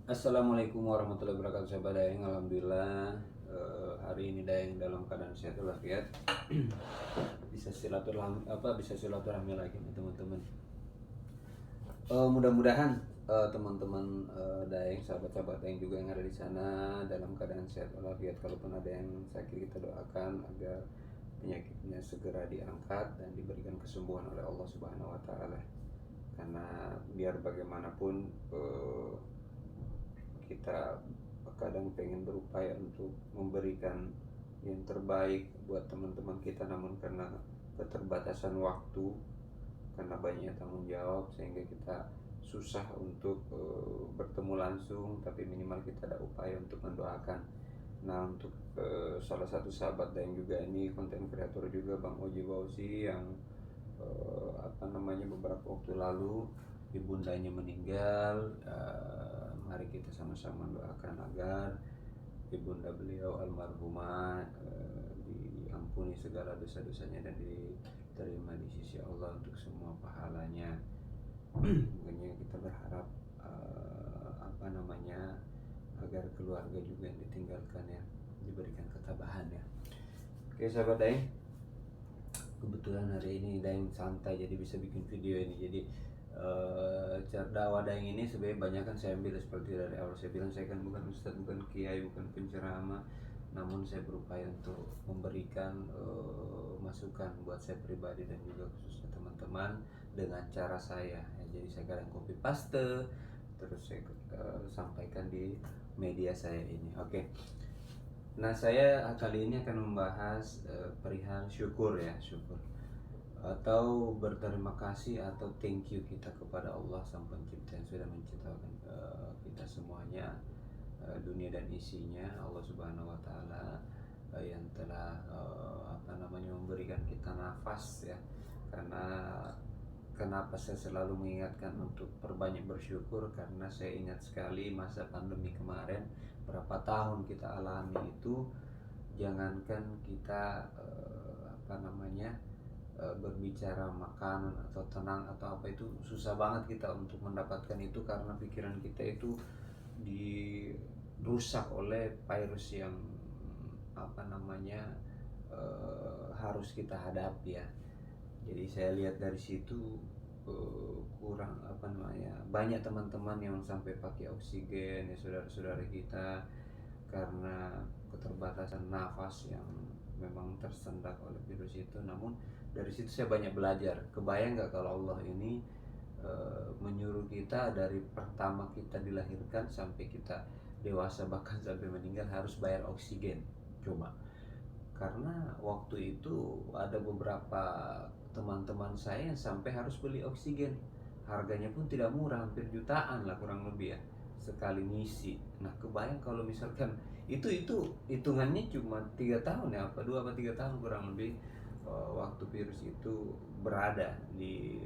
Assalamualaikum warahmatullahi wabarakatuh, sahabat Daeng. Alhamdulillah hari ini Daeng dalam keadaan sehat walafiat. Bisa silaturahmi lagi nih teman-teman. Mudah-mudahan teman-teman Daeng, sahabat-sahabat Daeng juga yang ada di sana dalam keadaan sehat walafiat. Kalaupun ada yang sakit, kita doakan agar penyakitnya segera diangkat dan diberikan kesembuhan oleh Allah Subhanahu wa taala. Karena biar bagaimanapun kita kadang pengen berupaya untuk memberikan yang terbaik buat teman-teman kita, namun karena keterbatasan waktu, karena banyak tanggung jawab, sehingga kita susah untuk bertemu langsung, tapi minimal kita ada upaya untuk mendoakan. Nah, untuk salah satu sahabat dan juga ini konten kreator juga, Bang Oji Bausi, yang beberapa waktu lalu ibundanya meninggal. Mari kita sama-sama doakan agar ibunda beliau almarhumah diampuni segala dosa-dosanya dan diterima di sisi Allah untuk semua pahalanya. Makanya kita berharap agar keluarga juga yang ditinggalkan ya diberikan ketabahan ya. Oke sahabat Daeng, kebetulan hari ini Daeng santai jadi bisa bikin video ini. Jadi dakwah Daeng ini sebenarnya banyak kan saya ambil seperti dari awal saya bilang, saya kan bukan ustadz, bukan kiai, bukan penceramah, namun saya berupaya untuk memberikan masukan buat saya pribadi dan juga khususnya teman-teman dengan cara saya ya. Jadi saya kadang copy paste terus saya sampaikan di media saya ini. Oke. Nah, saya kali ini akan membahas perihal syukur ya, syukur atau berterima kasih atau thank you kita kepada Allah Sang Pencipta yang sudah menciptakan kita semuanya, dunia dan isinya. Allah Subhanahu wa taala yang telah memberikan kita nafas ya. Karena kenapa saya selalu mengingatkan untuk perbanyak bersyukur, karena saya ingat sekali masa pandemi kemarin, berapa tahun kita alami itu. Jangankan kita berbicara makanan atau tenang atau apa, itu susah banget kita untuk mendapatkan itu, karena pikiran kita itu dirusak oleh virus yang harus kita hadapi ya. Jadi saya lihat dari situ kurang banyak teman-teman yang sampai pakai oksigen ya, saudara-saudara kita, karena keterbatasan nafas yang memang tersendat oleh virus itu. Namun dari situ saya banyak belajar. Kebayang nggak kalau Allah ini menyuruh kita dari pertama kita dilahirkan sampai kita dewasa, bahkan sampai meninggal, harus bayar oksigen. Coba, karena waktu itu ada beberapa teman-teman saya yang sampai harus beli oksigen. Harganya pun tidak murah, hampir jutaan lah kurang lebih ya sekali ngisi. Nah, kebayang kalau misalkan itu hitungannya cuma 3 tahun ya, 2 atau 3 tahun kurang lebih, waktu virus itu berada di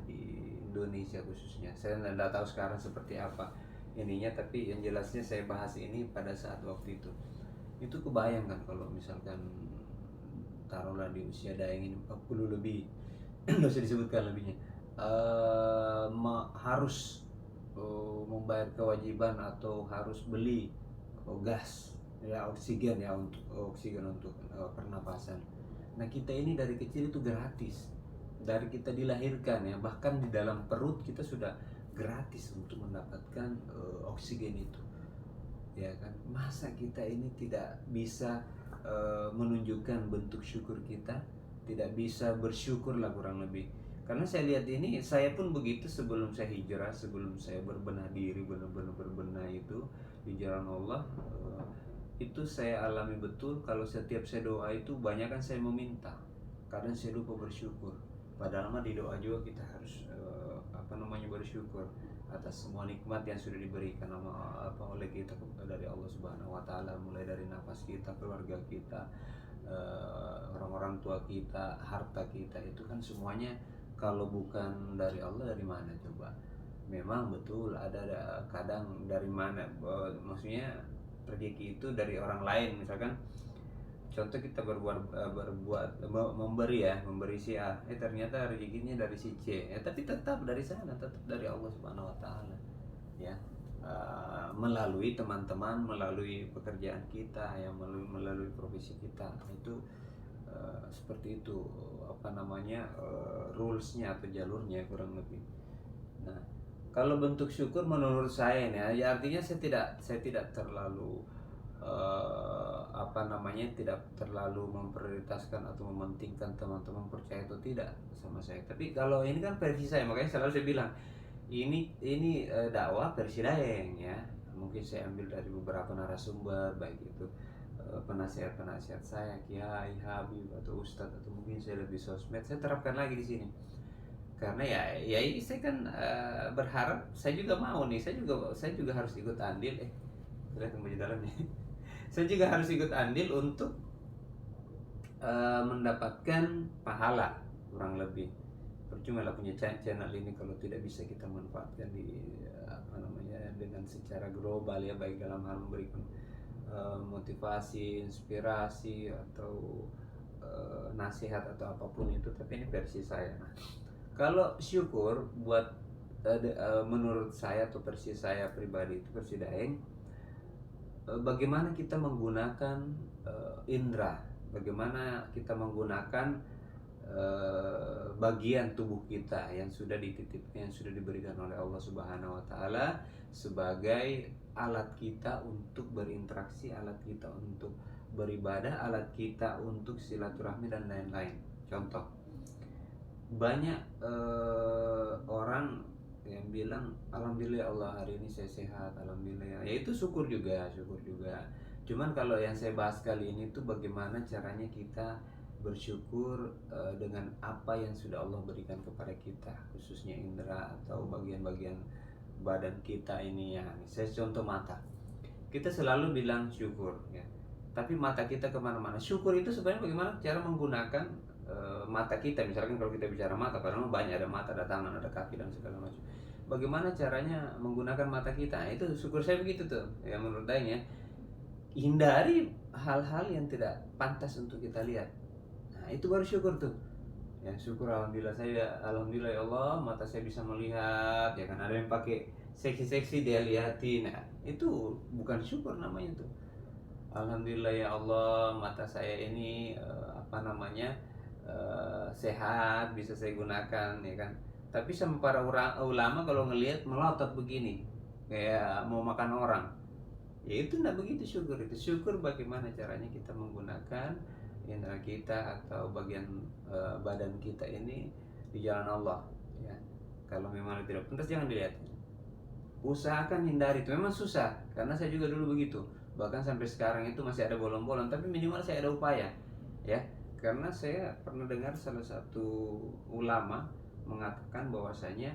di Indonesia khususnya. Saya tidak tahu sekarang seperti apa ininya, tapi yang jelasnya saya bahas ini pada saat waktu itu. Itu kebayang kan kalau misalkan taruhlah di usia Daeng ini 40 lebih, nggak usah disebutkan lebihnya, harus membayar kewajiban atau harus beli gas ya, oksigen ya, untuk pernapasan. Nah, kita ini dari kecil itu gratis, dari kita dilahirkan ya, bahkan di dalam perut kita sudah gratis untuk mendapatkan oksigen itu ya kan. Masa kita ini tidak bisa menunjukkan bentuk syukur kita, tidak bisa bersyukur lah kurang lebih. Karena saya lihat ini, saya pun begitu sebelum saya hijrah, sebelum saya berbenah diri, benar-benar berbenah itu di jalan Allah. Itu saya alami betul, kalau setiap saya doa itu banyak kan saya meminta, kadang saya lupa bersyukur. Padahal mah di doa juga kita harus bersyukur atas semua nikmat yang sudah diberikan oleh kita dari Allah Subhanahu wa taala, mulai dari nafas kita, keluarga kita, orang-orang tua kita, harta kita, itu kan semuanya kalau bukan dari Allah dari mana coba? Memang betul ada kadang dari mana, maksudnya rezeki itu dari orang lain. Misalkan contoh kita memberi si A, ternyata rezekinya dari si C ya, tapi tetap dari sana, tetap dari Allah Subhanahu wa taala. ya, melalui teman-teman, melalui pekerjaan kita, ya, melalui profesi kita. Itu seperti itu, apa namanya, rulesnya atau jalurnya kurang lebih. Nah, kalau bentuk syukur menurut saya nih, ya artinya saya tidak terlalu apa namanya, tidak terlalu memprioritaskan atau mementingkan teman-teman percaya atau tidak sama saya. Tapi kalau ini kan versi saya, makanya selalu saya bilang ini dakwah versi Daeng, ya. Mungkin saya ambil dari beberapa narasumber, baik itu penasihat-penasihat saya, kiai, habib atau ustadz, atau mungkin saya lebih sosmed, saya terapkan lagi di sini. Karena ya ini saya kan berharap, saya juga mau nih, saya juga harus ikut andil, kelihatan baju dalamnya. Saya juga harus ikut andil untuk mendapatkan pahala, kurang lebih. Percuma lah punya channel ini kalau tidak bisa kita manfaatkan di apa namanya, dengan secara global, ya, baik dalam hal memberikan motivasi, inspirasi, atau nasihat atau apapun itu. Tapi ini versi saya. Nah, kalau syukur buat menurut saya atau versi saya pribadi itu, versi Daeng, bagaimana kita menggunakan indera, bagaimana kita menggunakan bagian tubuh kita yang sudah dititipkan, yang sudah diberikan oleh Allah Subhanahu wa taala sebagai alat kita untuk berinteraksi, alat kita untuk beribadah, alat kita untuk silaturahmi dan lain-lain. Contoh, banyak orang yang bilang alhamdulillah ya Allah hari ini saya sehat, alhamdulillah, ya itu syukur juga. Cuman kalau yang saya bahas kali ini tuh bagaimana caranya kita bersyukur dengan apa yang sudah Allah berikan kepada kita, khususnya indera atau bagian-bagian badan kita ini, ya. Saya contoh mata, kita selalu bilang syukur, ya, tapi mata kita kemana-mana. Syukur itu sebenarnya bagaimana cara menggunakan mata kita. Misalkan kalau kita bicara mata, padahal banyak, ada mata, ada tangan, ada kaki, dan segala macam. Bagaimana caranya menggunakan mata kita? Nah, itu syukur saya begitu tuh, ya, menurut Daeng, ya. Hindari hal-hal yang tidak pantas untuk kita lihat. Nah, itu baru syukur tuh. Ya, syukur alhamdulillah ya Allah, mata saya bisa melihat, ya kan. Ada yang pakai seksi-seksi dia lihatin. Nah, itu bukan syukur namanya tuh. Alhamdulillah ya Allah, mata saya ini apa namanya, sehat, bisa saya gunakan, ya kan. Tapi sama para ulama kalau ngelihat melotot begini, kayak mau makan orang, ya itu enggak begitu syukur. Itu syukur bagaimana caranya kita menggunakan indera kita atau bagian badan kita ini di jalan Allah, ya. Kalau memang tidak pantas jangan dilihat. Usahakan hindari. Itu memang susah, karena saya juga dulu begitu. Bahkan sampai sekarang itu masih ada bolong-bolong, tapi minimal saya ada upaya, ya. Karena saya pernah dengar salah satu ulama mengatakan bahwasanya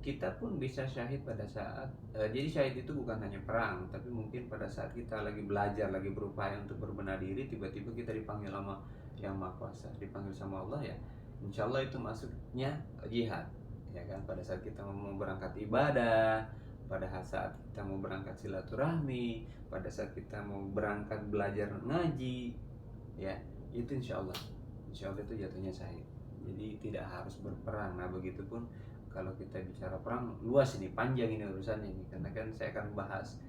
kita pun bisa syahid pada saat jadi syahid itu bukan hanya perang, tapi mungkin pada saat kita lagi belajar, lagi berupaya untuk berbenah diri, tiba-tiba kita dipanggil sama Yang Maha Kuasa, dipanggil sama Allah, ya, insya Allah itu masuknya jihad, ya kan. Pada saat kita mau berangkat ibadah, pada saat kita mau berangkat silaturahmi, pada saat kita mau berangkat belajar ngaji, ya, itu insya Allah itu jatuhnya syahid. Jadi tidak harus berperang. Nah, begitupun kalau kita bicara perang, luas ini, panjang ini urusannya ini, karena kan saya akan bahas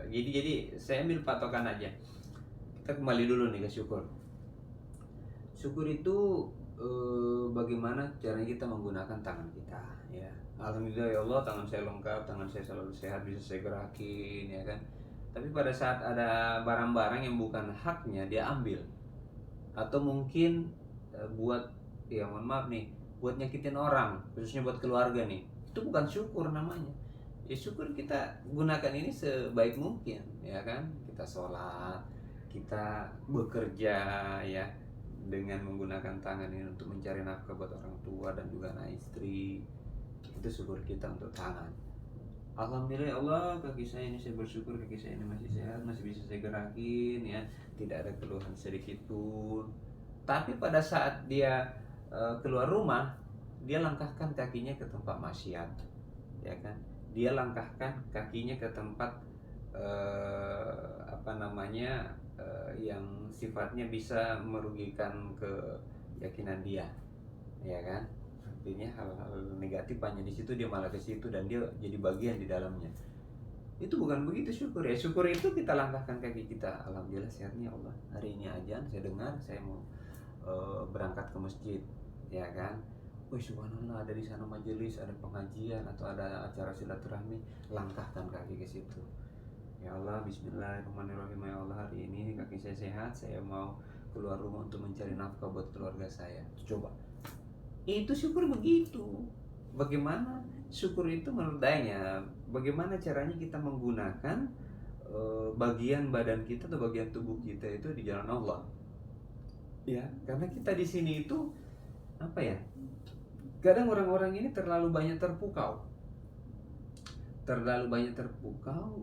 jadi saya ambil patokan aja. Kita kembali dulu nih ke syukur. Syukur itu bagaimana caranya kita menggunakan tangan kita, ya. Alhamdulillah ya Allah, tangan saya lengkap, tangan saya selalu sehat, bisa saya gerakin, ya kan. Tapi pada saat ada barang-barang yang bukan haknya dia ambil, atau mungkin buat, ya mohon maaf nih, buat nyakitin orang, khususnya buat keluarga nih, itu bukan syukur namanya. Ya syukur kita gunakan ini sebaik mungkin, ya kan. Kita sholat, kita bekerja, ya, dengan menggunakan tangan ini untuk mencari nafkah buat orang tua dan juga anak istri. Itu syukur kita untuk tangan. Alhamdulillah ya Allah, kaki saya ini, saya bersyukur kaki saya ini masih sehat, masih bisa saya gerakin, ya, tidak ada keluhan sedikit pun. Tapi pada saat dia keluar rumah, dia langkahkan kakinya ke tempat maksiat, ya kan. Dia langkahkan kakinya ke tempat apa namanya, yang sifatnya bisa merugikan keyakinan dia, ya kan. ini hal-hal negatif hanya di situ, dia malah ke situ dan dia jadi bagian di dalamnya. Itu bukan begitu syukur ya. Syukur itu kita langkahkan kaki kita, alhamdulillah sehatnya Allah, hari ini azan saya dengar, saya mau berangkat ke masjid, ya kan. Wih subhanallah, ada di sana majelis, ada pengajian atau ada acara silaturahmi, langkahkan kaki ke situ. Ya Allah, bismillahirrahmanirrahim, ya Allah hari ini kaki saya sehat, saya mau keluar rumah untuk mencari nafkah buat keluarga saya. Coba, itu syukur begitu. Bagaimana syukur itu menurut Dayanya? Bagaimana caranya kita menggunakan bagian badan kita atau bagian tubuh kita itu di jalan Allah? Ya, karena kita di sini itu apa ya? Kadang orang-orang ini terlalu banyak terpukau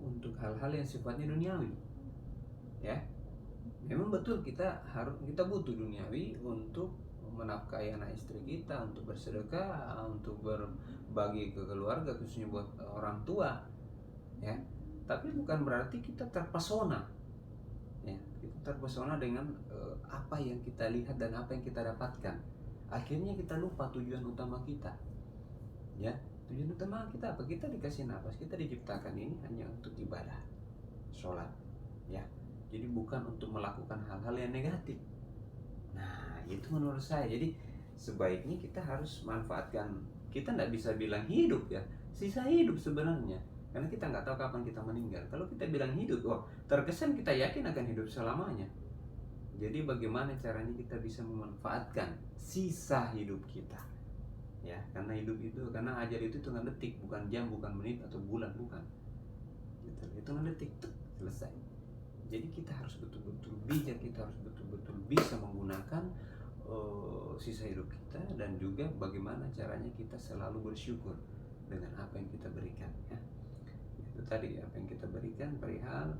untuk hal-hal yang sifatnya duniawi. Ya, memang betul kita butuh duniawi untuk menafkahi anak istri kita, untuk bersedekah, untuk berbagi ke keluarga, khususnya buat orang tua, ya. Tapi bukan berarti kita terpesona, ya. Kita terpesona dengan apa yang kita lihat dan apa yang kita dapatkan. Akhirnya kita lupa tujuan utama kita, ya. Tujuan utama kita apa? Kita dikasih nafas, kita diciptakan ini hanya untuk ibadah, sholat, ya. Jadi bukan untuk melakukan hal-hal yang negatif. Nah, itu menurut saya. Jadi sebaiknya kita harus manfaatkan. Kita nggak bisa bilang hidup ya, sisa hidup sebenarnya. Karena kita nggak tahu kapan kita meninggal. Kalau kita bilang hidup, wah terkesan kita yakin akan hidup selamanya. Jadi bagaimana caranya kita bisa memanfaatkan sisa hidup kita? Ya, karena hidup itu, karena ajal itu hitungan detik, bukan jam, bukan menit atau bulan, bukan. Gitu, hitungan detik, selesai. Jadi kita harus betul-betul bijak, kita harus betul-betul bisa menggunakan sisa hidup kita, dan juga bagaimana caranya kita selalu bersyukur dengan apa yang kita berikan, ya. Itu tadi apa yang kita berikan perihal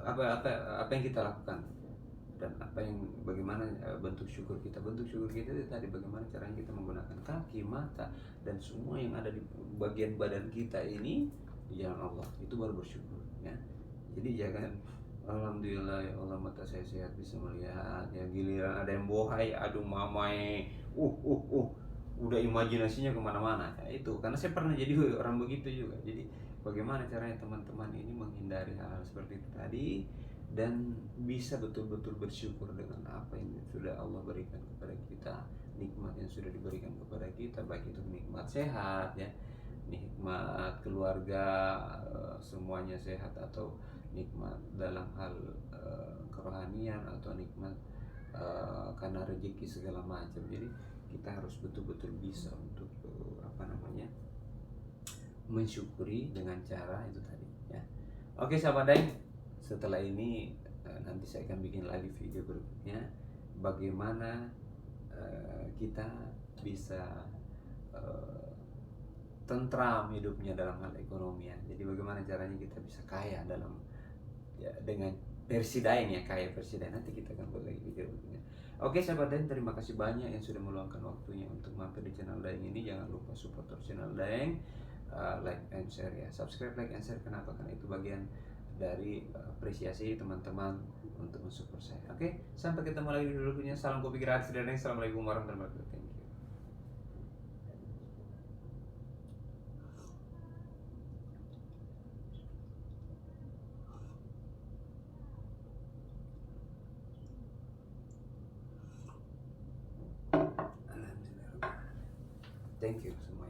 apa yang kita lakukan dan bagaimana bentuk syukur kita. Bentuk syukur kita itu tadi bagaimana caranya kita menggunakan kaki, mata, dan semua yang ada di bagian badan kita ini di jalan Allah, itu baru bersyukur, ya. Jadi jangan alhamdulillah ya Allah mata saya sehat bisa melihat, ya giliran ada yang bohai, aduh mamai, udah imajinasinya kemana-mana, ya, itu karena saya pernah jadi orang begitu juga. Jadi bagaimana caranya teman-teman ini menghindari hal-hal seperti itu tadi dan bisa betul-betul bersyukur dengan apa yang sudah Allah berikan kepada kita, nikmat yang sudah diberikan kepada kita, baik itu nikmat sehat, ya, nikmat keluarga, semuanya sehat, atau nikmat dalam hal kerohanian, atau nikmat karena rezeki segala macam. Jadi kita harus betul-betul bisa untuk mensyukuri dengan cara itu tadi, ya. Oke sahabat Daeng, setelah ini nanti saya akan bikin lagi video berikutnya bagaimana kita bisa tentram hidupnya dalam hal ekonomi, ya. Jadi bagaimana caranya kita bisa kaya dalam, ya, dengan versi Daeng, ya, kaya versi Daeng. Nanti kita akan buat lagi video berikutnya. Oke sahabat Daeng, terima kasih banyak yang sudah meluangkan waktunya untuk mampir di channel Daeng ini. Jangan lupa support channel Daeng, like and share, ya. Subscribe, like and share. Kenapa? Karena itu bagian dari apresiasi teman-teman untuk mensupport saya. Oke, sampai ketemu lagi di video berikutnya. Salam kopi gratis dari Daeng. Assalamualaikum warahmatullahi wabarakatuh. Thank you. Thank you so much.